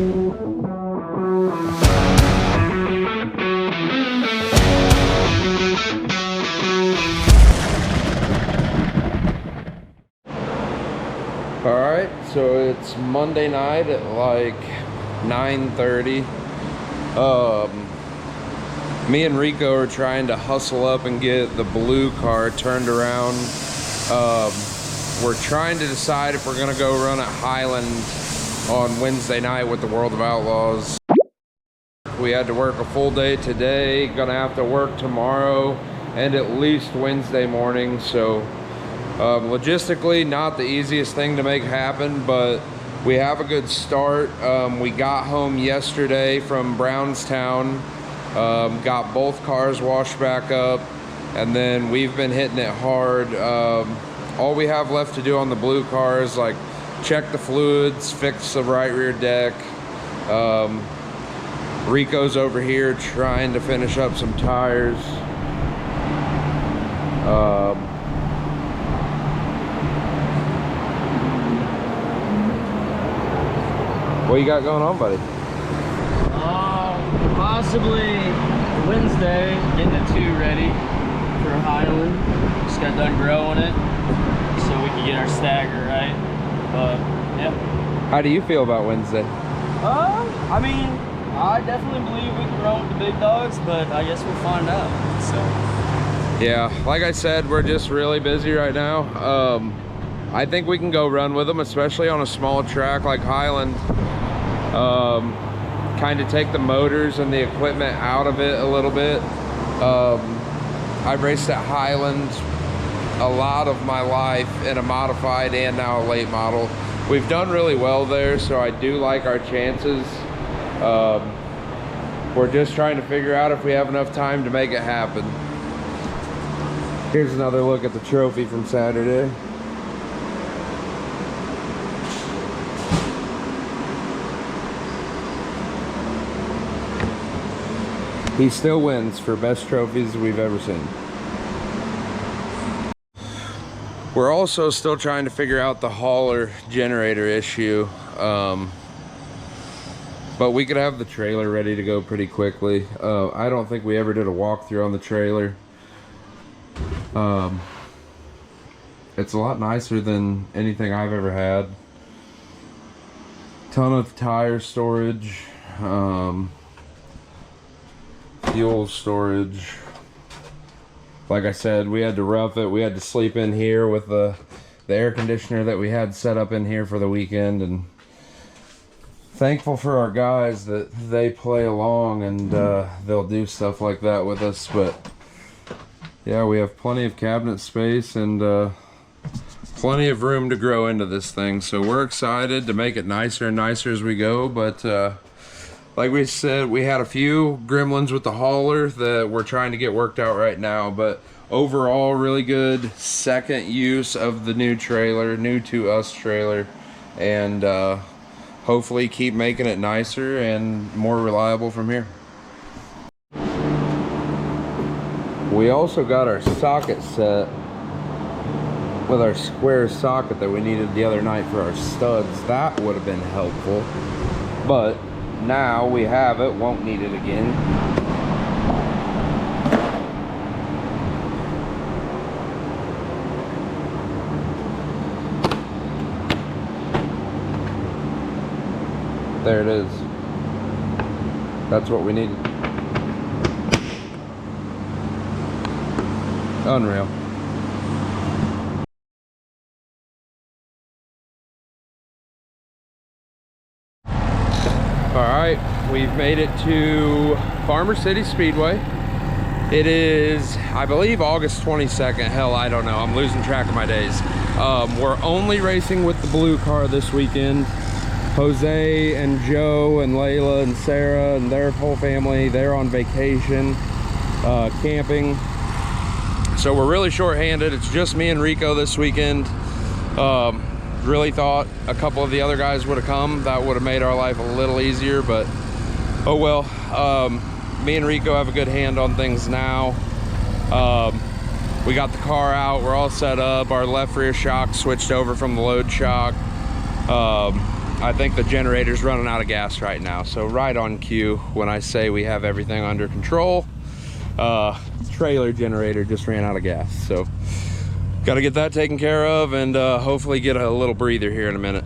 All right, so it's Monday night at like 9:30. Me and Rico are trying to hustle up and get the blue car turned around. We're trying to decide if we're gonna go run at Highland on Wednesday night with the World of Outlaws. We had to work a full day today, gonna have to work tomorrow and at least Wednesday morning, so logistically not the easiest thing to make happen, but we have a good start. We got home yesterday from Brownstown, got both cars washed back up, and then we've been hitting it hard. All we have left to do on the blue car is like check the fluids, fix the right rear deck. Rico's over here trying to finish up some tires. What you got going on, buddy? Possibly Wednesday, getting the 2 ready for Highland. Just got done growing it so we can get our stagger right. But yeah. How do you feel about Wednesday? I mean, I definitely believe we can run with the big dogs, but I guess we'll find out. So yeah, like I said, we're just really busy right now. I think we can go run with them, especially on a small track like Highland. Kind of take the motors and the equipment out of it a little bit. I've raced at Highland a lot of my life in a modified and now a late model. We've done really well there, so I do like our chances. We're just trying to figure out if we have enough time to make it happen. Here's another look at the trophy from Saturday. He still wins for best trophies we've ever seen. We're also still trying to figure out the hauler generator issue. But we could have the trailer ready to go pretty quickly. I don't think we ever did a walkthrough on the trailer. It's a lot nicer than anything I've ever had. Ton of tire storage. Fuel storage. Like I said, we had to rough it. We had to sleep in here with the air conditioner that we had set up in here for the weekend, and thankful for our guys that they play along and they'll do stuff like that with us. But yeah, we have plenty of cabinet space and plenty of room to grow into this thing, so we're excited to make it nicer and nicer as we go. But like we said, we had a few gremlins with the hauler that we're trying to get worked out right now, but overall really good second use of the new trailer, new to us trailer, and hopefully keep making it nicer and more reliable from here. We also got our socket set with our square socket that we needed the other night for our studs. That would have been helpful, but now we have it, won't need it again. There it is. That's what we needed. Unreal. Alright, we've made it to Farmer City Speedway. It is, I believe, August 22nd. Hell, I don't know. I'm losing track of my days. We're only racing with the blue car this weekend. Jose and Joe and Layla and Sarah and their whole family, they're on vacation, camping. So we're really short-handed. It's just me and Rico this weekend. Really thought a couple of the other guys would have come. That would have made our life a little easier, but oh well. Me and Rico have a good hand on things now. We got the car out, we're all set up. Our left rear shock switched over from the load shock. I think the generator's running out of gas right now. So right on cue when I say we have everything under control. Trailer generator just ran out of gas. So got to get that taken care of and hopefully get a little breather here in a minute.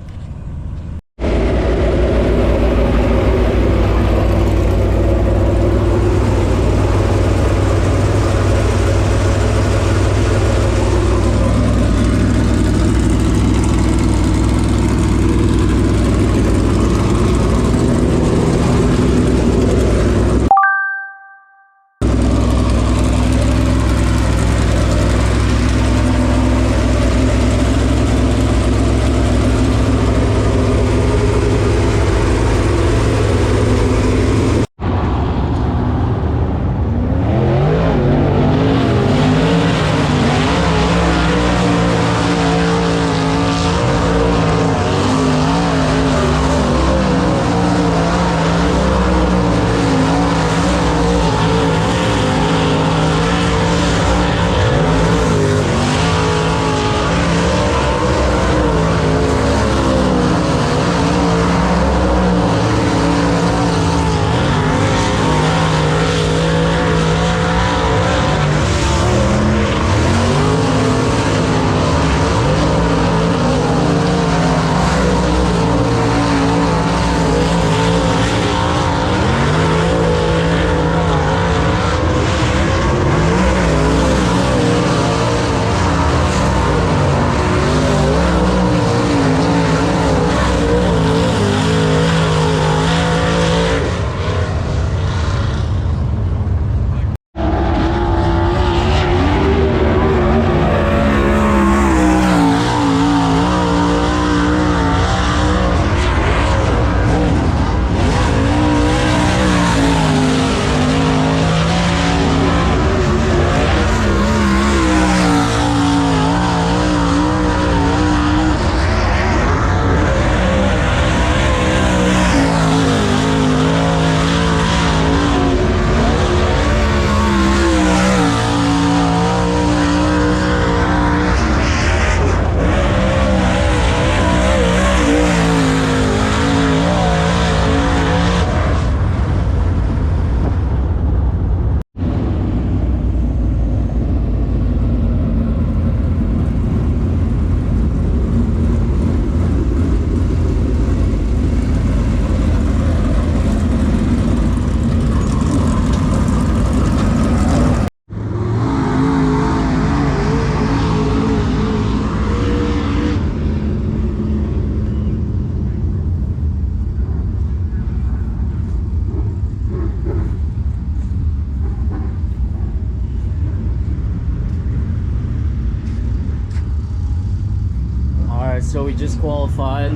So we just qualified.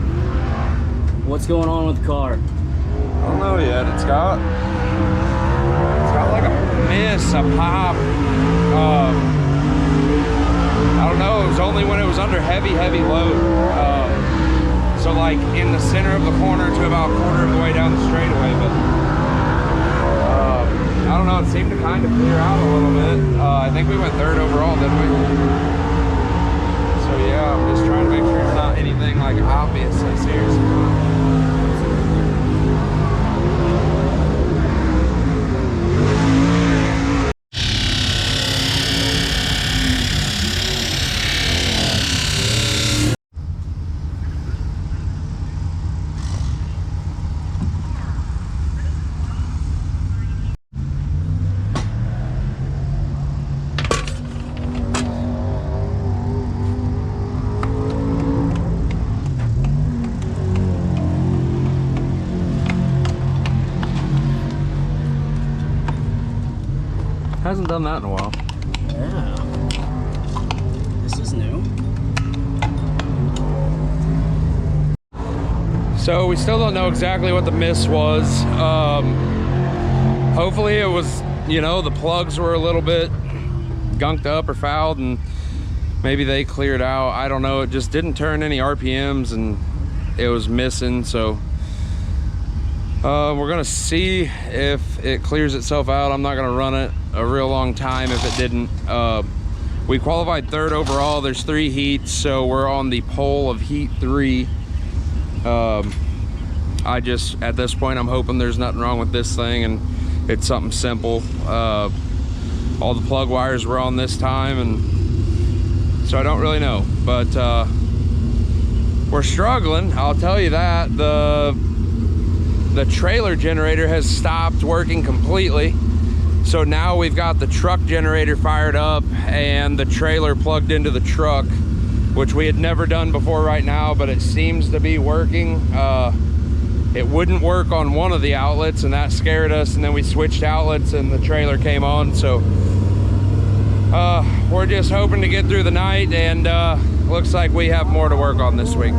What's going on with the car? I don't know yet. It's got like a miss, a pop. I don't know. It was only when it was under heavy load. So like in the center of the corner to about a quarter of the way down the straightaway. But I don't know. It seemed to kind of clear out a little bit. I think we went third overall, didn't we? So yeah, I'm just trying to make sure it's not anything like obviously serious. Hasn't done that in a while. Yeah. This is new. So we still don't know exactly what the miss was. Hopefully it was, you know, the plugs were a little bit gunked up or fouled and maybe they cleared out. I don't know. It just didn't turn any RPMs and it was missing. So we're gonna see if it clears itself out. I'm not gonna run it a real long time if it didn't. We qualified third overall. There's 3 heats, so we're on the pole of heat 3. I just, at this point, I'm hoping there's nothing wrong with this thing and it's something simple. All the plug wires were on this time, and so I don't really know, but we're struggling, I'll tell you that. The trailer generator has stopped working completely, so now we've got the truck generator fired up and the trailer plugged into the truck, which we had never done before right now, but it seems to be working. It wouldn't work on one of the outlets, and that scared us, and then we switched outlets and the trailer came on. So we're just hoping to get through the night, and looks like we have more to work on this week.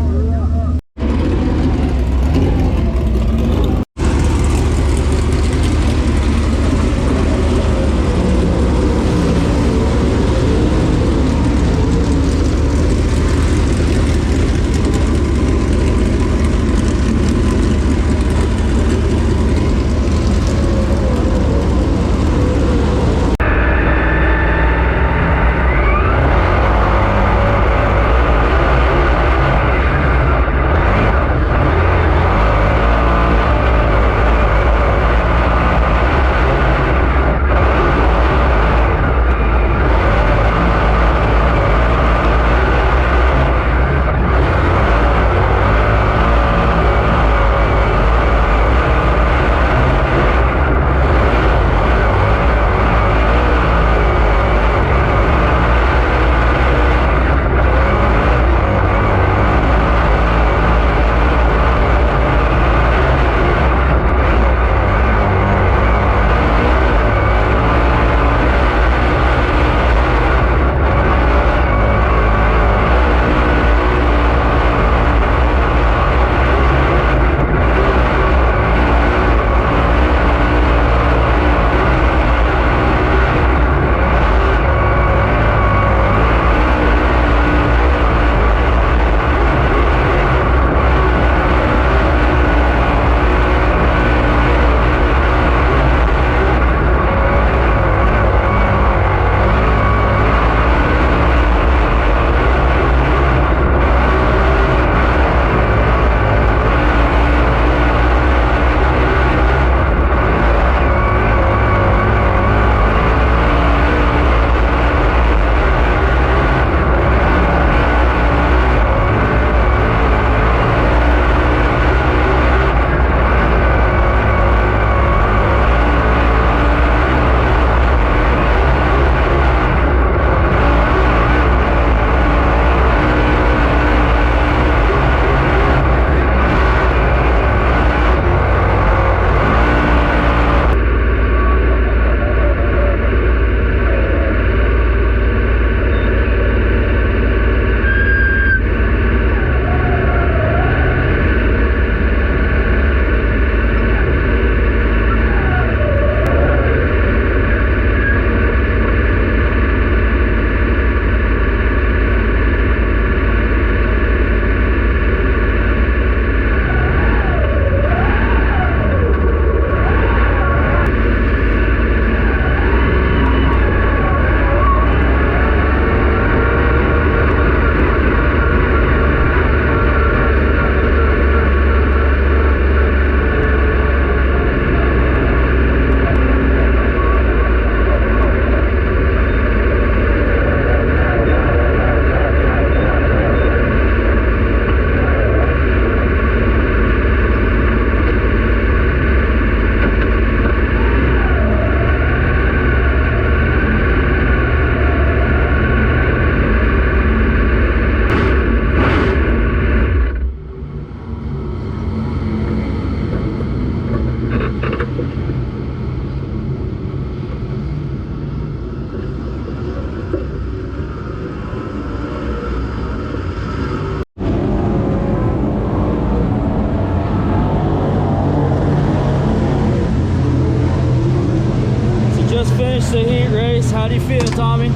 finished the heat race. How do you feel, Tommy?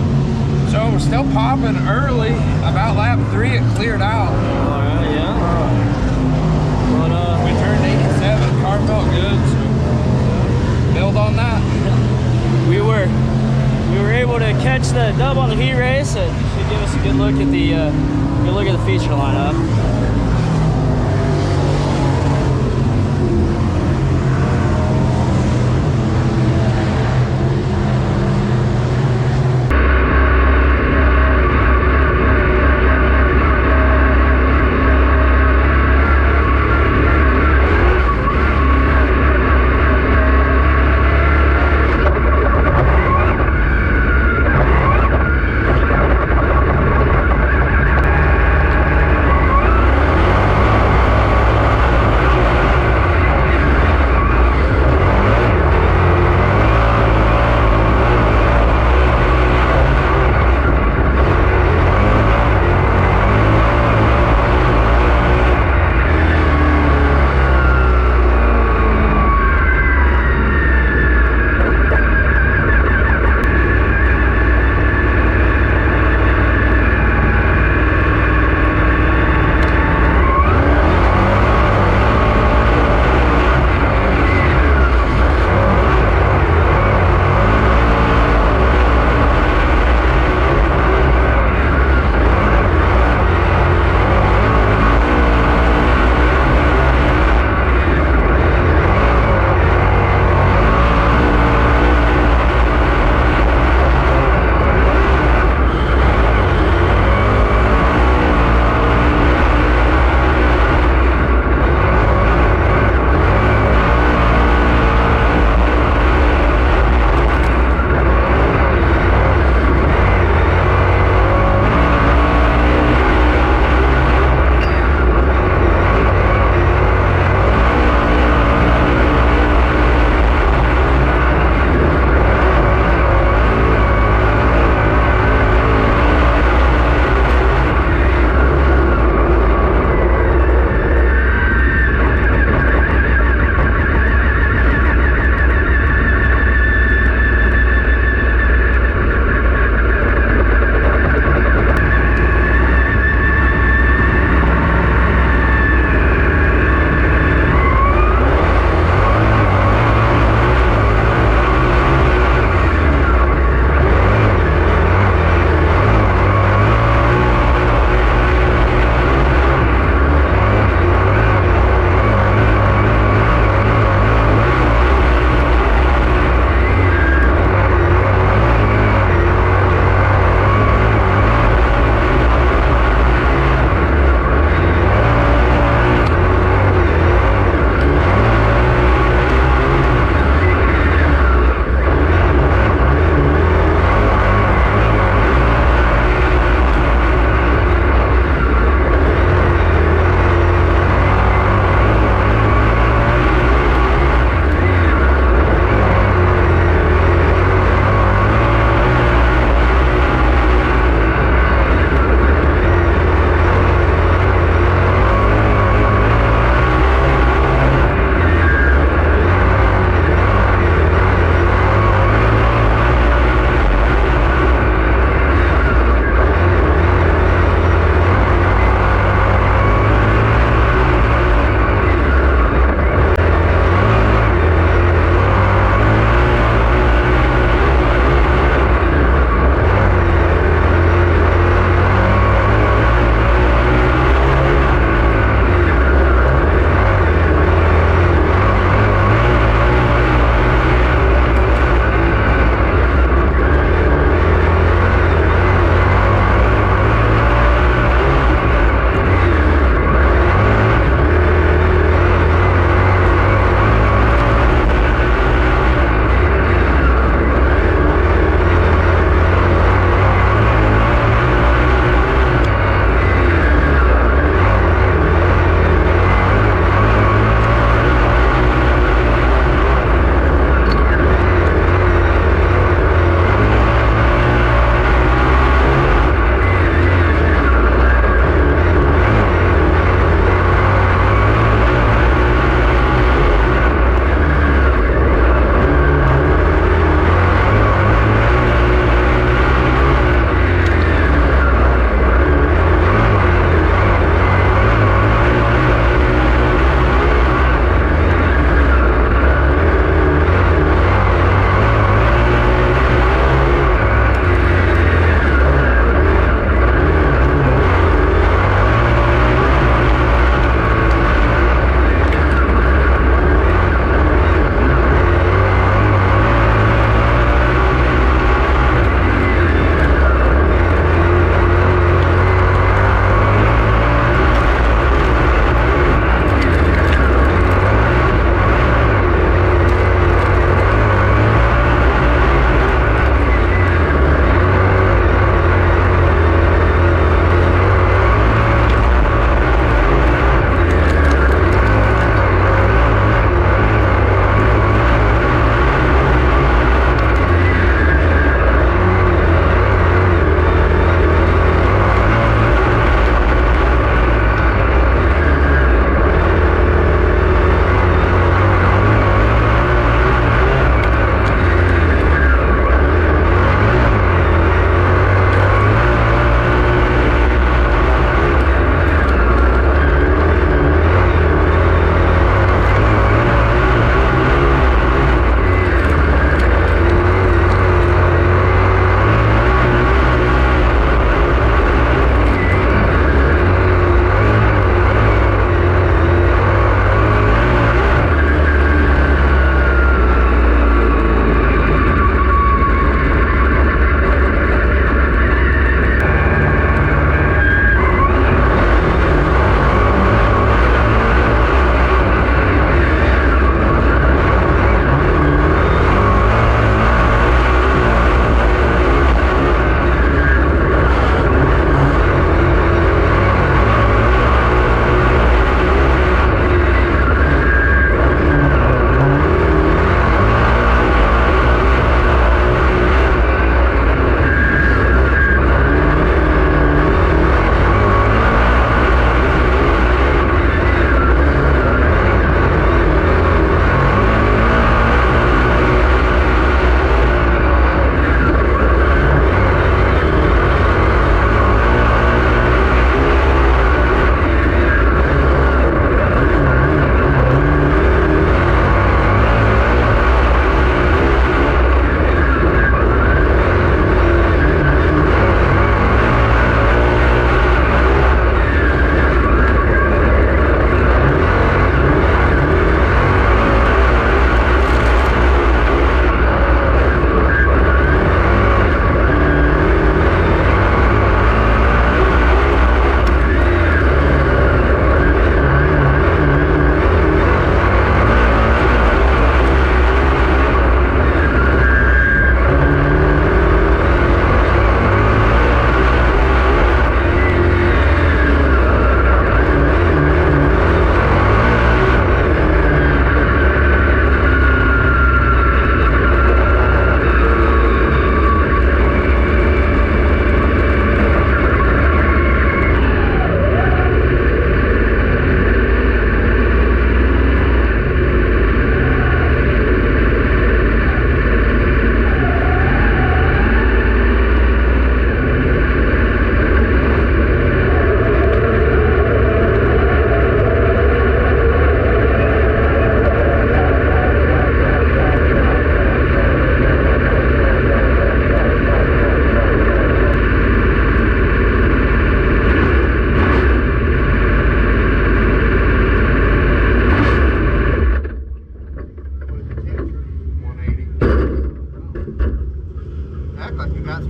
So we're still popping early. About lap 3, it cleared out. All right, yeah. But we turned 87. Car felt good, so build on that. We were able to catch the dub on the heat race. It should give us a good look at the feature lineup.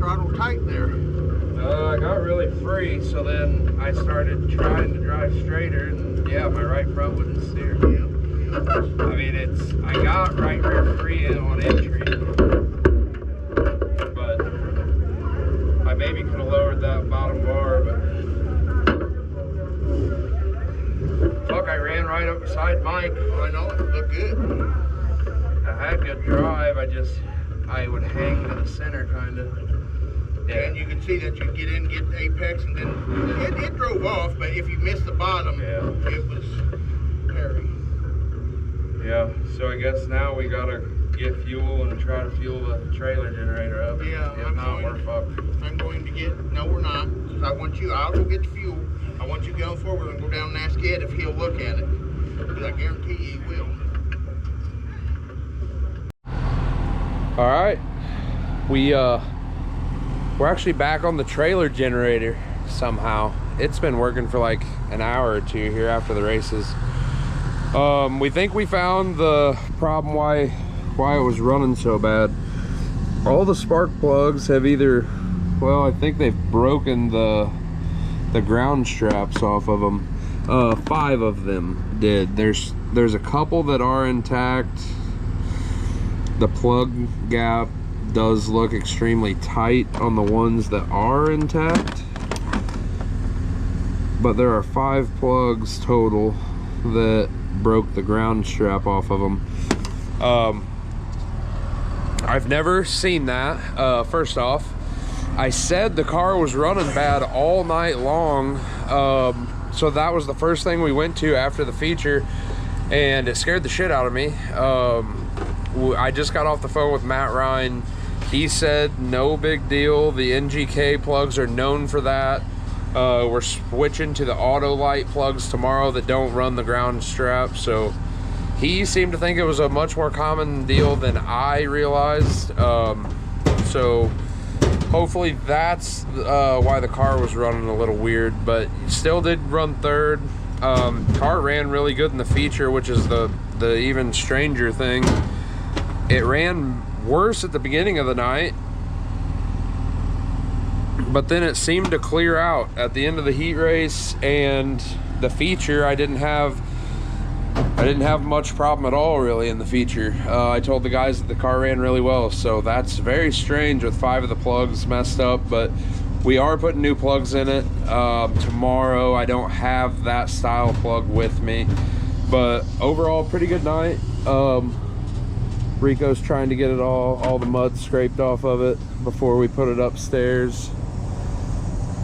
throttle tight there. I got really free, so then I started trying to drive straighter, and yeah, my right front wouldn't steer. Yeah. I mean, I got right rear free on entry, but I maybe could have lowered that bottom bar, but fuck, I ran right up beside Mike. I know, it looked good. I had good drive, I would hang to the center kind of. Yeah, and you can see that you get in, get the apex, and then it drove off, but if you missed the bottom, it was hairy. Yeah, so I guess now we gotta get fuel and try to fuel the trailer generator up. Yeah, if not, we're fucked. I'm going to get, no we're not, because I'll go get the fuel. I want you going forward and go down and ask Ed if he'll look at it. Because I guarantee you he will. All right, we're actually back on the trailer generator somehow. It's been working for like an hour or two here after the races. We think we found the problem why it was running so bad. All the spark plugs have either, well, I think they've broken the ground straps off of them. 5 of them did. There's a couple that are intact. The plug gap does look extremely tight on the ones that are intact, but there are 5 plugs total that broke the ground strap off of them. I've never seen that. First off, I said the car was running bad all night long, so that was the first thing we went to after the feature, and it scared the shit out of me. I just got off the phone with Matt Ryan. He said no big deal. The NGK plugs are known for that. We're switching to the auto light plugs tomorrow that don't run the ground strap. So he seemed to think it was a much more common deal than I realized. So hopefully that's why the car was running a little weird, but still did run third. Car ran really good in the feature, which is the even stranger thing. It ran worse at the beginning of the night, but then it seemed to clear out at the end of the heat race, and the feature I didn't have much problem at all really in the feature. I told the guys that the car ran really well, so that's very strange with 5 of the plugs messed up, but we are putting new plugs in it. Tomorrow I don't have that style plug with me, but overall pretty good night. Rico's trying to get it all the mud scraped off of it before we put it upstairs.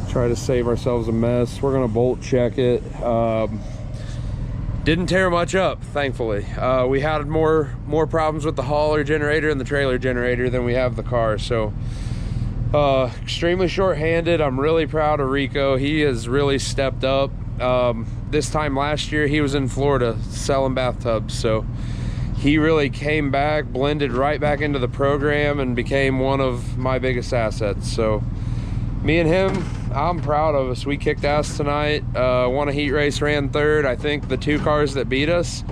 Try to save ourselves a mess. We're gonna bolt check it. Didn't tear much up, thankfully. We had more problems with the hauler generator and the trailer generator than we have the car, so extremely short-handed. I'm really proud of Rico. He has really stepped up. This time last year he was in Florida selling bathtubs, so he really came back, blended right back into the program, and became one of my biggest assets. So me and him, I'm proud of us. We kicked ass tonight. Won a heat race, ran third. I think the 2 cars that beat us,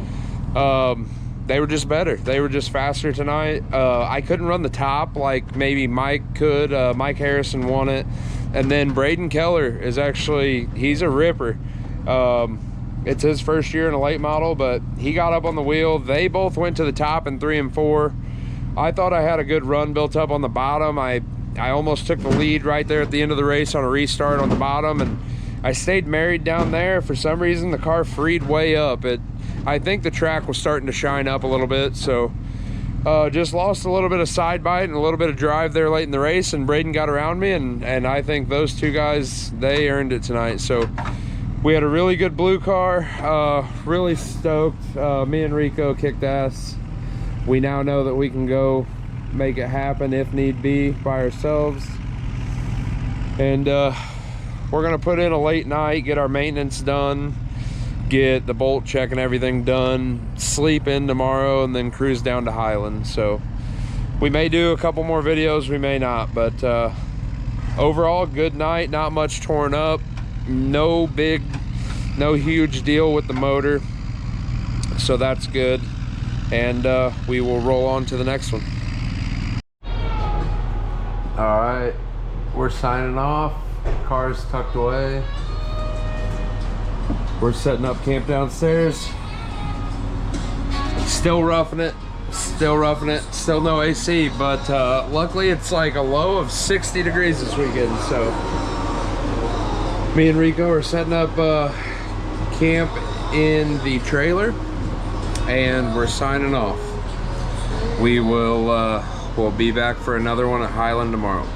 they were just better. They were just faster tonight. I couldn't run the top like maybe Mike could. Mike Harrison won it. And then Braden Keller is actually, he's a ripper. It's his first year in a late model, but he got up on the wheel. They both went to the top in 3 and 4. I thought I had a good run built up on the bottom. I almost took the lead right there at the end of the race on a restart on the bottom, and I stayed married down there. For some reason, the car freed way up. I think the track was starting to shine up a little bit, so just lost a little bit of side bite and a little bit of drive there late in the race, and Braden got around me, and I think those 2 guys, they earned it tonight. So we had a really good blue car, really stoked. Me and Rico kicked ass. We now know that we can go make it happen if need be by ourselves. And we're gonna put in a late night, get our maintenance done, get the bolt check and everything done, sleep in tomorrow, and then cruise down to Highland. So we may do a couple more videos, we may not, but overall good night. Not much torn up, no huge deal with the motor, so that's good. And we will roll on to the next one. All right, we're signing off. Car's tucked away. We're setting up camp downstairs. Still roughing it. Still roughing it. Still no AC, but luckily it's like a low of 60 degrees this weekend. So me and Rico are setting up camp in the trailer, and we're signing off. We will we'll be back for another one at Highland tomorrow.